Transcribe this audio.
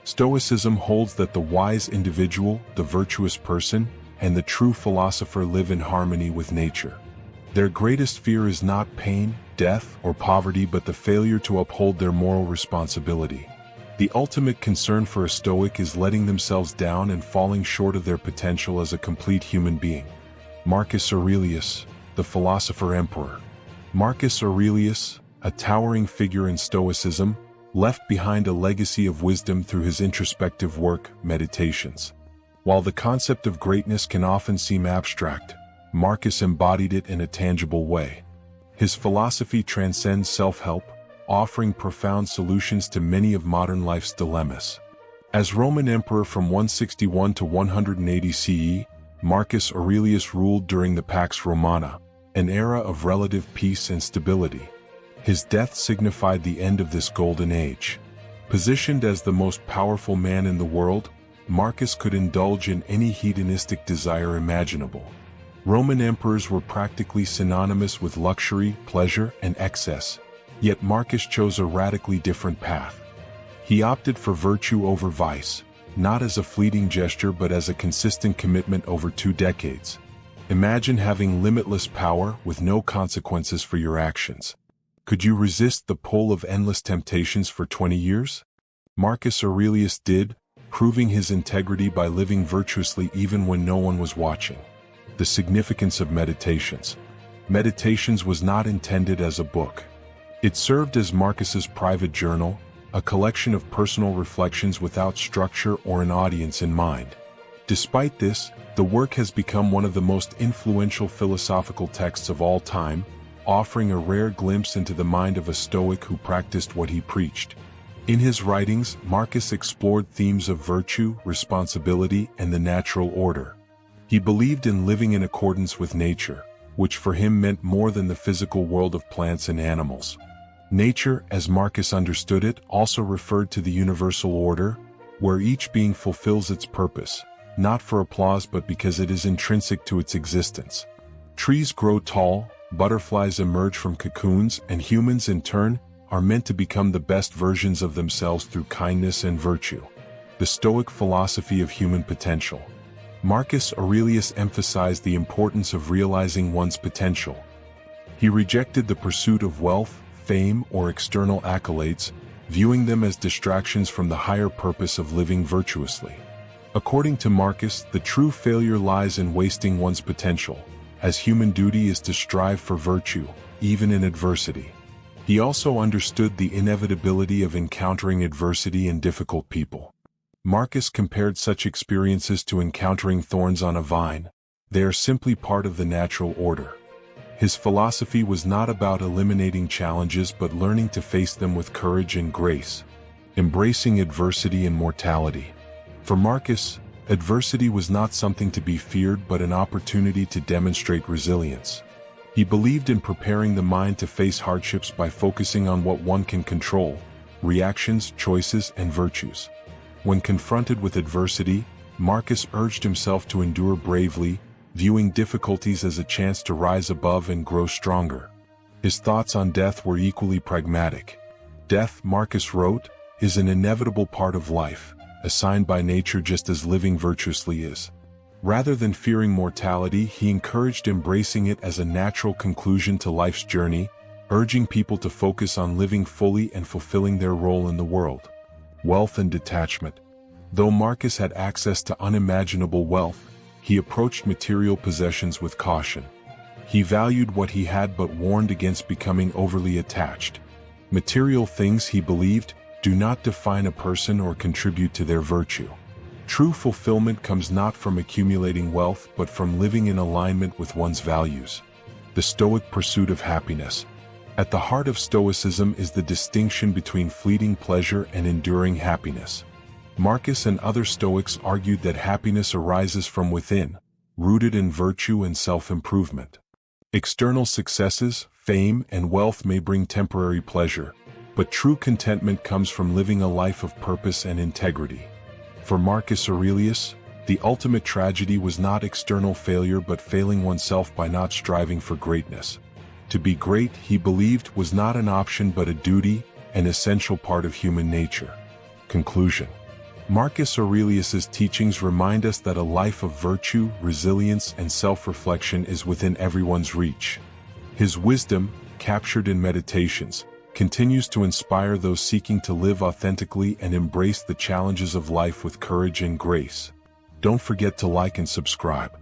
Stoicism holds that the wise individual, the virtuous person, and the true philosopher live in harmony with nature. Their greatest fear is not pain, death, or poverty but the failure to uphold their moral responsibility. The ultimate concern for a Stoic is letting themselves down and falling short of their potential as a complete human being. Marcus Aurelius, the philosopher-emperor. Marcus Aurelius, a towering figure in Stoicism, left behind a legacy of wisdom through his introspective work, Meditations. While the concept of greatness can often seem abstract, Marcus embodied it in a tangible way. His philosophy transcends self-help, offering profound solutions to many of modern life's dilemmas. As Roman emperor from 161 to 180 CE, Marcus Aurelius ruled during the Pax Romana, an era of relative peace and stability. His death signified the end of this golden age. Positioned as the most powerful man in the world, Marcus could indulge in any hedonistic desire imaginable. Roman emperors were practically synonymous with luxury, pleasure, and excess, yet Marcus chose a radically different path. He opted for virtue over vice, not as a fleeting gesture but as a consistent commitment over 2 decades. Imagine having limitless power with no consequences for your actions. Could you resist the pull of endless temptations for 20 years? Marcus Aurelius did, proving his integrity by living virtuously even when no one was watching. The significance of Meditations. Meditations was not intended as a book. It served as Marcus's private journal, a collection of personal reflections without structure or an audience in mind. Despite this, the work has become one of the most influential philosophical texts of all time, offering a rare glimpse into the mind of a Stoic who practiced what he preached. In his writings, Marcus explored themes of virtue, responsibility, and the natural order. He believed in living in accordance with nature, which for him meant more than the physical world of plants and animals. Nature, as Marcus understood it, also referred to the universal order, where each being fulfills its purpose, not for applause but because it is intrinsic to its existence. Trees grow tall, butterflies emerge from cocoons, and humans in turn are meant to become the best versions of themselves through kindness and virtue. The Stoic philosophy of human potential. Marcus Aurelius emphasized the importance of realizing one's potential. He rejected the pursuit of wealth, fame, or external accolades, viewing them as distractions from the higher purpose of living virtuously. According to Marcus, the true failure lies in wasting one's potential, as human duty is to strive for virtue, even in adversity. He also understood the inevitability of encountering adversity and difficult people. Marcus compared such experiences to encountering thorns on a vine. They are simply part of the natural order. His philosophy was not about eliminating challenges but learning to face them with courage and grace, embracing adversity and mortality. For Marcus, adversity was not something to be feared but an opportunity to demonstrate resilience. He believed in preparing the mind to face hardships by focusing on what one can control: reactions, choices, and virtues. When confronted with adversity, Marcus urged himself to endure bravely, viewing difficulties as a chance to rise above and grow stronger. His thoughts on death were equally pragmatic. Death, Marcus wrote, is an inevitable part of life, assigned by nature just as living virtuously is. Rather than fearing mortality, he encouraged embracing it as a natural conclusion to life's journey, urging people to focus on living fully and fulfilling their role in the world. Wealth and detachment. Though Marcus had access to unimaginable wealth, he approached material possessions with caution. He valued what he had but warned against becoming overly attached. Material things, he believed, do not define a person or contribute to their virtue. True fulfillment comes not from accumulating wealth but from living in alignment with one's values. The Stoic pursuit of happiness. At the heart of Stoicism is the distinction between fleeting pleasure and enduring happiness. Marcus and other Stoics argued that happiness arises from within, rooted in virtue and self-improvement. External successes, fame, and wealth may bring temporary pleasure, but true contentment comes from living a life of purpose and integrity. For Marcus Aurelius, the ultimate tragedy was not external failure but failing oneself by not striving for greatness. To be great, he believed, was not an option but a duty, an essential part of human nature. Conclusion. Marcus Aurelius's teachings remind us that a life of virtue, resilience, and self-reflection is within everyone's reach. His wisdom, captured in Meditations, continues to inspire those seeking to live authentically and embrace the challenges of life with courage and grace. Don't forget to like and subscribe.